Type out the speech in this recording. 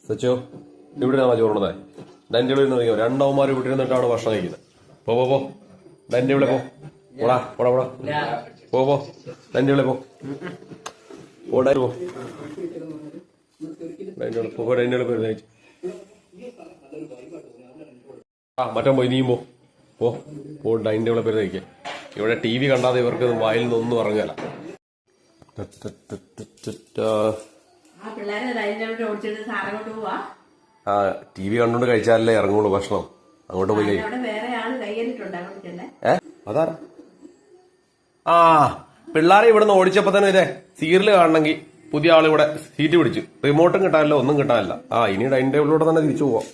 സച്ചോ ഇവിടെ നിന്നാണ് ചോറുണ്ടേ ഡൈനിങ് ടേബിളിൽ നിന്ന് കഴിയോ രണ്ടവന്മാർ വീട്ടിൽ നിന്നിട്ടാണ് ഭക്ഷണം കഴിക്കുന്നത്. പോ ഡൈനിങ് ടേബിളിൽ പോ. പോടാ പോടാ പോടാ പോ ഡൈനിങ് ടേബിളിൽ പോ. ഡൈനിങ് ടേബിളിൽ പോയി കഴിച്ചു. മറ്റോ പോയി നീയും പോ ഡൈനിങ് ടേബിളിൽ പോയി കഴിക്കുക. ഇവിടെ ടി വി കണ്ടാതെ ഇവർക്ക് വായിൽ നിന്നൊന്നും ഇറങ്ങല. ആ ടി വി കണ്ടോണ്ട് കഴിച്ചാലല്ലേ ഇറങ്ങുള്ളൂ ഭക്ഷണം. അങ്ങോട്ട് പോയി കഴിക്കും. അതാ ആ പിള്ളേരെ ഇവിടെ നിന്ന് ഓടിച്ചപ്പോ തന്നെ ഇതേ സീരിയല് കാണണമെങ്കിൽ പുതിയ ആൾ ഇവിടെ സീറ്റ് പിടിച്ചു. റിമോട്ടും കിട്ടാനില്ല, ഒന്നും കിട്ടാനില്ല. ഇനി ഡൈനിങ് ടേബിളിലൂടെ തന്നെ തിരിച്ചു പോവാം.